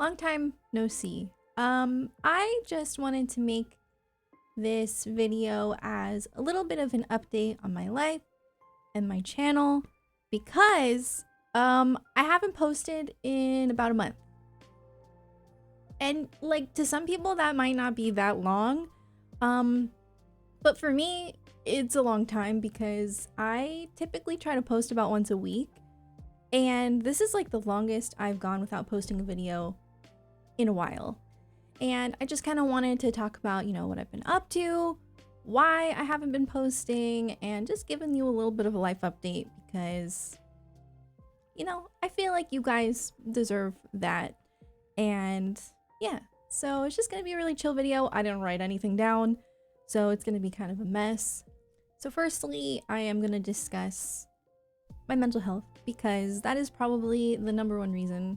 Long time no see. I just wanted to make this video as a little bit of an update on my life and my channel because I haven't posted in about a month. And like to some people that might not be that long. But for me, it's a long time because I typically try to post about once a week. And this is like the longest I've gone without posting a video in a while. And I just kind of wanted to talk about, what I've been up to, why I haven't been posting, and just giving you a little bit of a life update because, I feel like you guys deserve that. And yeah, so it's just going to be a really chill video. I didn't write anything down, so it's going to be kind of a mess. So firstly, I am going to discuss my mental health because that is probably the number one reason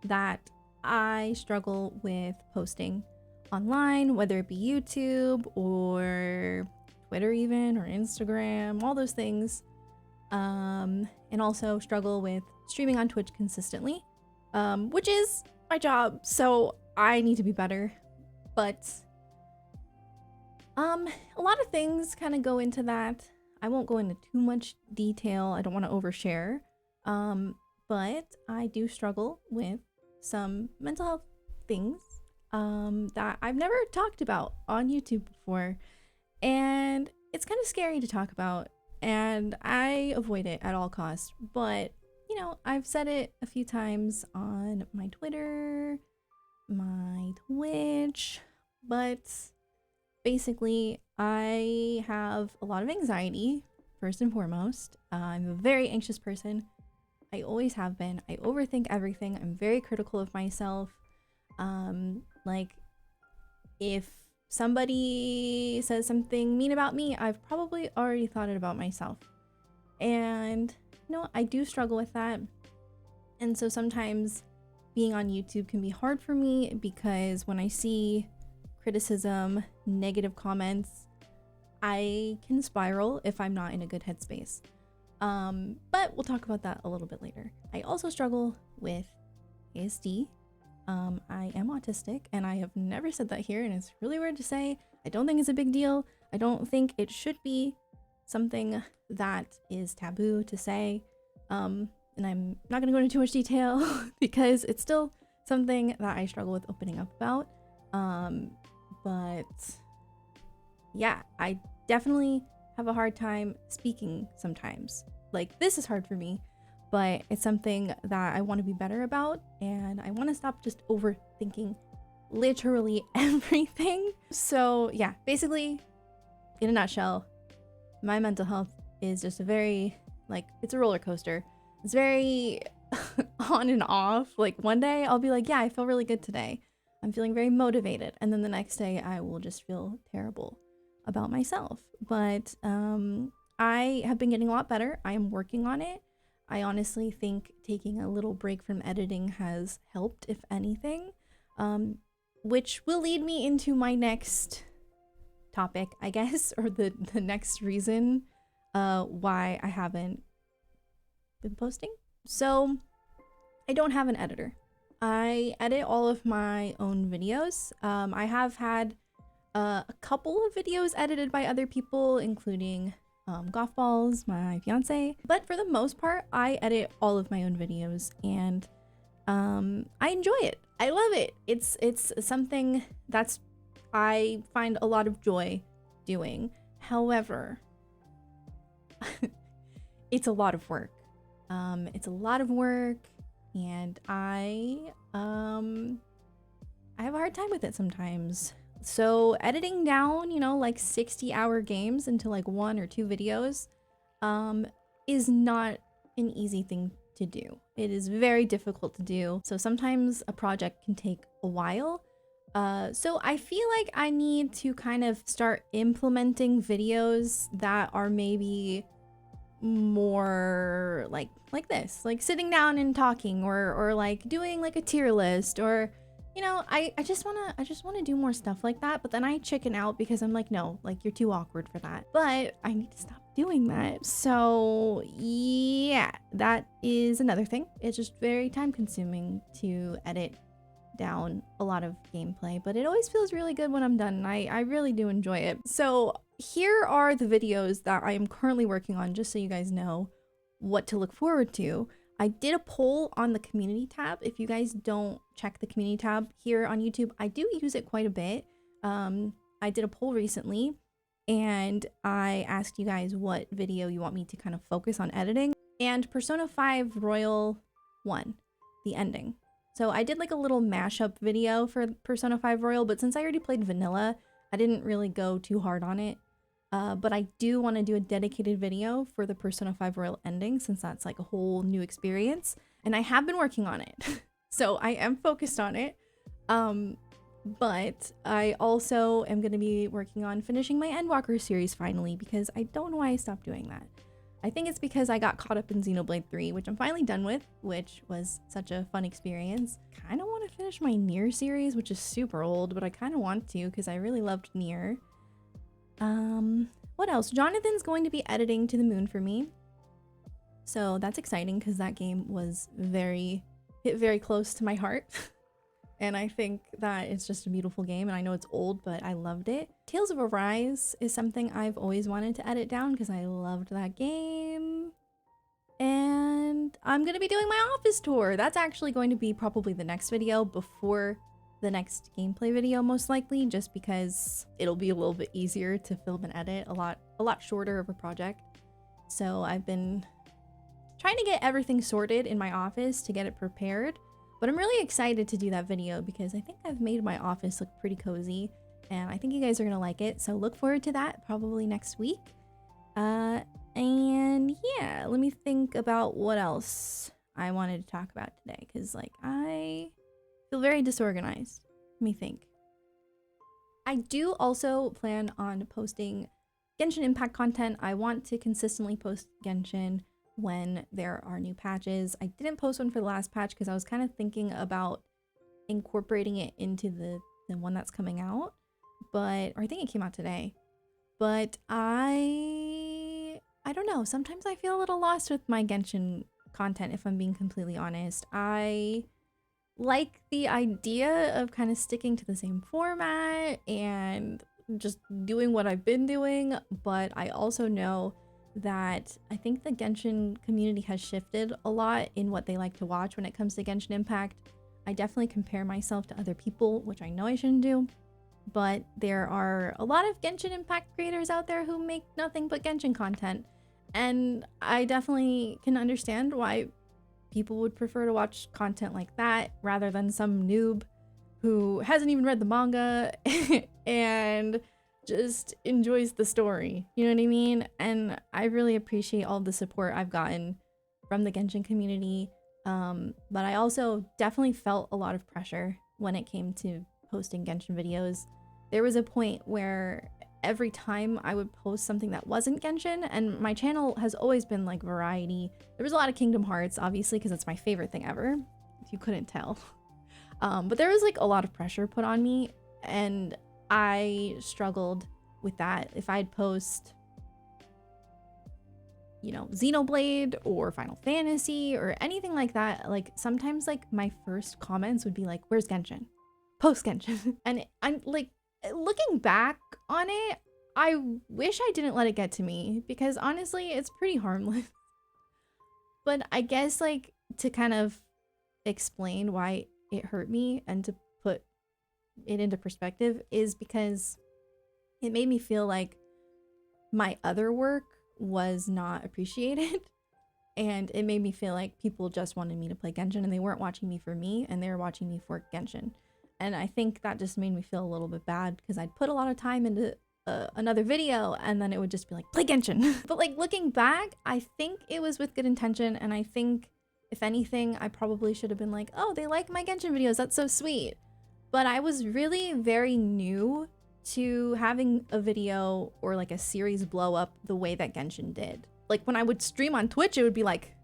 that I struggle with posting online, whether it be YouTube or Twitter even, or Instagram, all those things. And also struggle with streaming on Twitch consistently, which is my job, so I need to be better. But a lot of things kind of go into that. I won't go into too much detail. I don't want to overshare. But I do struggle with some mental health things that I've never talked about on YouTube before, and it's kind of scary to talk about, and I avoid it at all costs. But I've said it a few times on my Twitter, my Twitch, but basically I have a lot of anxiety first and foremost. I'm a very anxious person. I always have been. I overthink everything. I'm very critical of myself. Like if somebody says something mean about me, I've probably already thought it about myself. And I do struggle with that. And so sometimes being on YouTube can be hard for me because when I see criticism, negative comments, I can spiral if I'm not in a good headspace. But we'll talk about that a little bit later. I also struggle with ASD. I am autistic, and I have never said that here, and it's really weird to say. I don't think it's a big deal. I don't think it should be something that is taboo to say. And I'm not going to go into too much detail because it's still something that I struggle with opening up about. But yeah, I definitely have a hard time speaking sometimes. Like, this is hard for me, but it's something that I want to be better about, and I want to stop just overthinking literally everything. So yeah, basically, in a nutshell, my mental health is just a very, it's a roller coaster. It's very on and off. Like, one day I'll be like, yeah, I feel really good today. I'm feeling very motivated. And then the next day I will just feel terrible about myself. But I have been getting a lot better. I am working on it. I honestly think taking a little break from editing has helped, if anything, which will lead me into my next topic, I guess, or the next reason why I haven't been posting. So I don't have an editor. I edit all of my own videos. I have had a couple of videos edited by other people, including Golf Balls, my fiance. But for the most part, I edit all of my own videos, and I enjoy it. I love it. It's something that's I find a lot of joy doing. However, it's a lot of work. It's a lot of work, and I have a hard time with it sometimes. So editing down, like 60-hour games into like 1 or 2 videos is not an easy thing to do. It is very difficult to do. So sometimes a project can take a while. So I feel like I need to kind of start implementing videos that are maybe more like this, like sitting down and talking, or like doing like a tier list, or I just want to do more stuff like that. But then I chicken out because I'm like, no, like you're too awkward for that. But I need to stop doing that. So yeah, that is another thing. It's just very time consuming to edit down a lot of gameplay, but it always feels really good when I'm done, and I really do enjoy it. So here are the videos that I am currently working on, just so you guys know what to look forward to. I did a poll on the community tab. If you guys don't check the community tab here on YouTube, I do use it quite a bit. I did a poll recently and I asked you guys what video you want me to kind of focus on editing, and Persona 5 Royal won the ending. So I did like a little mashup video for Persona 5 Royal, but since I already played vanilla, I didn't really go too hard on it. But I do want to do a dedicated video for the Persona 5 Royal ending, since that's like a whole new experience, and I have been working on it. So I am focused on it. But I also am going to be working on finishing my Endwalker series finally, because I don't know why I stopped doing that. I think it's because I got caught up in Xenoblade 3, which I'm finally done with, which was such a fun experience. Kind of want to finish my Nier series, which is super old, but I kind of want to because I really loved Nier. What else? Jonathan's going to be editing To the Moon for me. So that's exciting because that game was hit very close to my heart. And I think that it's just a beautiful game, and I know it's old, but I loved it. Tales of Arise is something I've always wanted to edit down because I loved that game. And I'm going to be doing my office tour. That's actually going to be probably the next video before the next gameplay video, most likely, just because it'll be a little bit easier to film and edit, a lot shorter of a project. So I've been trying to get everything sorted in my office to get it prepared. But I'm really excited to do that video because I think I've made my office look pretty cozy, and I think you guys are gonna like it. So look forward to that probably next week. And yeah, let me think about what else I wanted to talk about today, because like I feel very disorganized. Let me think. I do also plan on posting Genshin Impact content. I want to consistently post Genshin when there are new patches. I didn't post one for the last patch because I was kind of thinking about incorporating it into the one that's coming out, or I think it came out today. But I don't know, sometimes I feel a little lost with my Genshin content, if I'm being completely honest. I like the idea of kind of sticking to the same format and just doing what I've been doing, but I also know that I think the Genshin community has shifted a lot in what they like to watch when it comes to Genshin Impact. I definitely compare myself to other people, which I know I shouldn't do, but there are a lot of Genshin Impact creators out there who make nothing but Genshin content, and I definitely can understand why people would prefer to watch content like that rather than some noob who hasn't even read the manga and just enjoys the story, you know what I mean? And I really appreciate all the support I've gotten from the Genshin community, but I also definitely felt a lot of pressure when it came to posting Genshin videos. There was a point where every time I would post something that wasn't Genshin, and my channel has always been like variety. There was a lot of Kingdom Hearts, obviously, because it's my favorite thing ever, if you couldn't tell. But there was like a lot of pressure put on me, and I struggled with that. If I'd post, you know, Xenoblade or Final Fantasy or anything like that, like sometimes like my first comments would be like, where's Genshin? Post Genshin. And I'm like, looking back on it, I wish I didn't let it get to me, because honestly, it's pretty harmless. But I guess like to kind of explain why it hurt me and to put it into perspective is because it made me feel like my other work was not appreciated, and it made me feel like people just wanted me to play Genshin and they weren't watching me for me, and they were watching me for Genshin. And I think that just made me feel a little bit bad because I'd put a lot of time into another video and then it would just be like, play Genshin. But like looking back, I think it was with good intention, and I think if anything, I probably should have been like, oh, they like my Genshin videos, that's so sweet. But I was really very new to having a video or like a series blow up the way that Genshin did. Like when I would stream on Twitch, it would be like,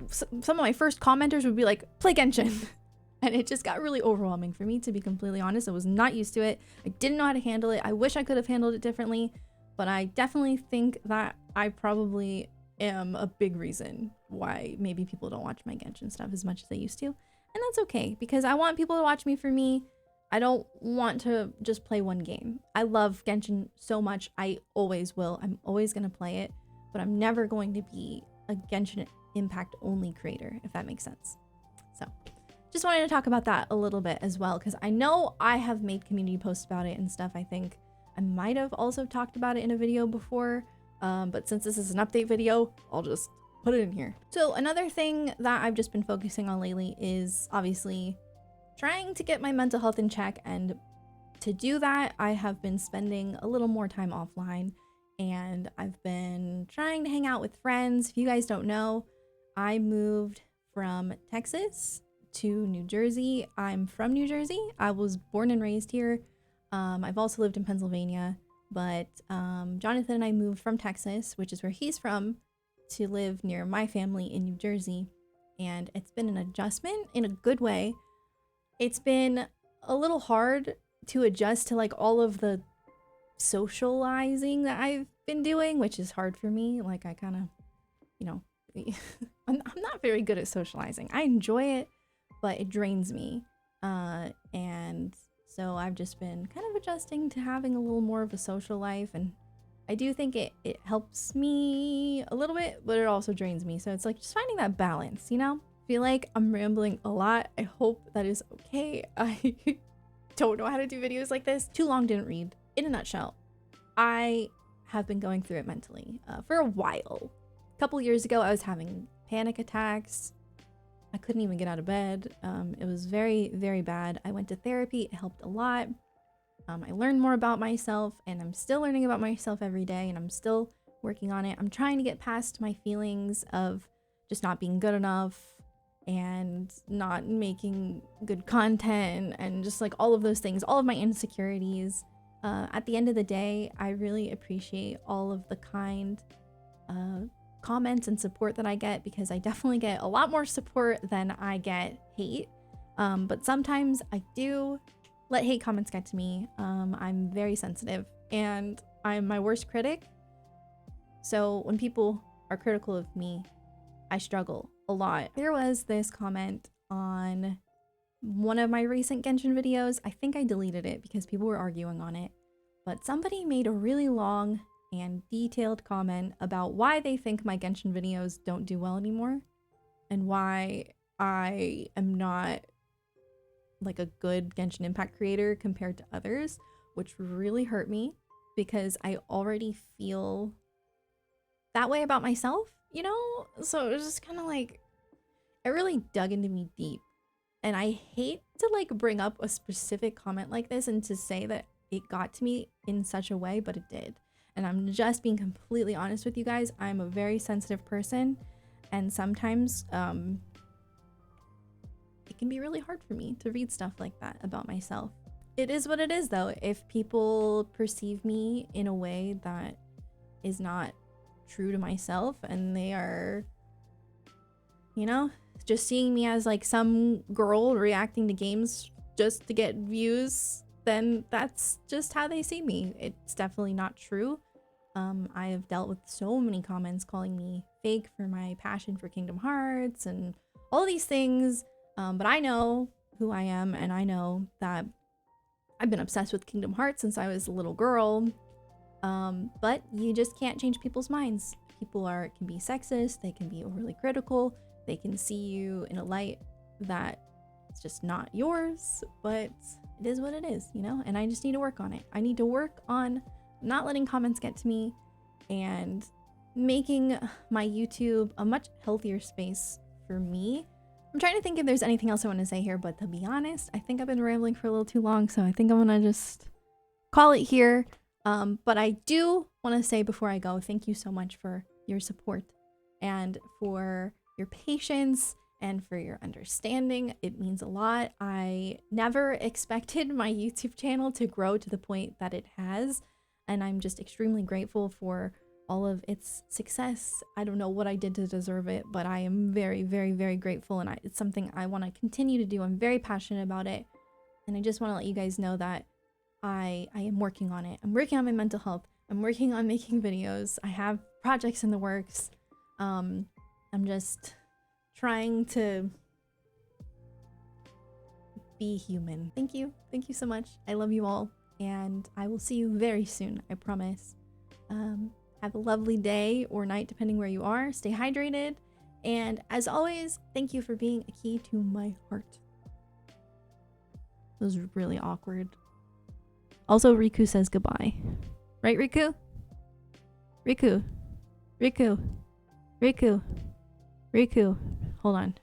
some of my first commenters would be like, play Genshin. And it just got really overwhelming for me, to be completely honest. I was not used to it. I didn't know how to handle it. I wish I could have handled it differently, but I definitely think that I probably am a big reason why maybe people don't watch my Genshin stuff as much as they used to. And that's okay, because I want people to watch me for me. I don't want to just play one game. I love Genshin so much. I always will. I'm always going to play it, but I'm never going to be a Genshin Impact only creator, if that makes sense. So just wanted to talk about that a little bit as well, because I know I have made community posts about it and stuff. I think I might have also talked about it in a video before, but since this is an update video, I'll just put it in here. So another thing that I've just been focusing on lately is obviously trying to get my mental health in check, and to do that I have been spending a little more time offline, and I've been trying to hang out with friends. If you guys don't know, I moved from Texas to New Jersey. I'm from New Jersey. I was born and raised here. I've also lived in Pennsylvania, but Jonathan and I moved from Texas, which is where he's from, to live near my family in New Jersey, and it's been an adjustment in a good way. It's been a little hard to adjust to like all of the socializing that I've been doing, which is hard for me. Like I kind of, you know, I'm not very good at socializing. I enjoy it, but it drains me. And so I've just been kind of adjusting to having a little more of a social life, and I do think it helps me a little bit, but it also drains me. So it's like just finding that balance, you know? I feel like I'm rambling a lot. I hope that is okay. I don't know how to do videos like this. Too long didn't read. In a nutshell, I have been going through it mentally for a while. A couple years ago, I was having panic attacks. I couldn't even get out of bed. It was very, very bad. I went to therapy. It helped a lot. I learned more about myself, and I'm still learning about myself every day, and I'm still working on it. I'm trying to get past my feelings of just not being good enough and not making good content and just like all of those things, all of my insecurities. At the end of the day, I really appreciate all of the kind comments and support that I get, because I definitely get a lot more support than I get hate. But sometimes I do let hate comments get to me. I'm very sensitive, and I'm my worst critic. So when people are critical of me, I struggle a lot. There was this comment on one of my recent Genshin videos. I think I deleted it because people were arguing on it, but somebody made a really long and detailed comment about why they think my Genshin videos don't do well anymore, and why I am not like a good Genshin Impact creator compared to others, which really hurt me because I already feel that way about myself, you know? So it was just kind of like, it really dug into me deep. And I hate to like bring up a specific comment like this and to say that it got to me in such a way, but it did. And I'm just being completely honest with you guys. I'm a very sensitive person, and sometimes it can be really hard for me to read stuff like that about myself. It is what it is though. If people perceive me in a way that is not true to myself, and they are, you know, just seeing me as like some girl reacting to games just to get views, then that's just how they see me. It's definitely not true. I have dealt with so many comments calling me fake for my passion for Kingdom Hearts and all these things. But I know who I am, and I know that I've been obsessed with Kingdom Hearts since I was a little girl. But you just can't change people's minds. People can be sexist, they can be overly critical, they can see you in a light that it's just not yours, but it is what it is, you know? And I just need to work on it. I need to work on not letting comments get to me and making my YouTube a much healthier space for me. I'm trying to think if there's anything else I want to say here, but to be honest, I think I've been rambling for a little too long, so I think I'm gonna just call it here. But I do want to say before I go, thank you so much for your support and for your patience and for your understanding. It means a lot. I never expected my YouTube channel to grow to the point that it has, and I'm just extremely grateful for all of its success. I don't know what I did to deserve it, but I am very, very, very grateful, and it's something I want to continue to do. I'm very passionate about it, and I just want to let you guys know that I am working on it. I'm working on my mental health. I'm working on making videos. I have projects in the works. I'm just trying to be human. Thank you. Thank you so much. I love you all. And I will see you very soon. I promise. Have a lovely day or night, depending where you are. Stay hydrated. And as always, thank you for being a key to my heart. That was really awkward. Also, Riku says goodbye. Right, Riku? Riku. Riku. Riku. Riku. Hold on.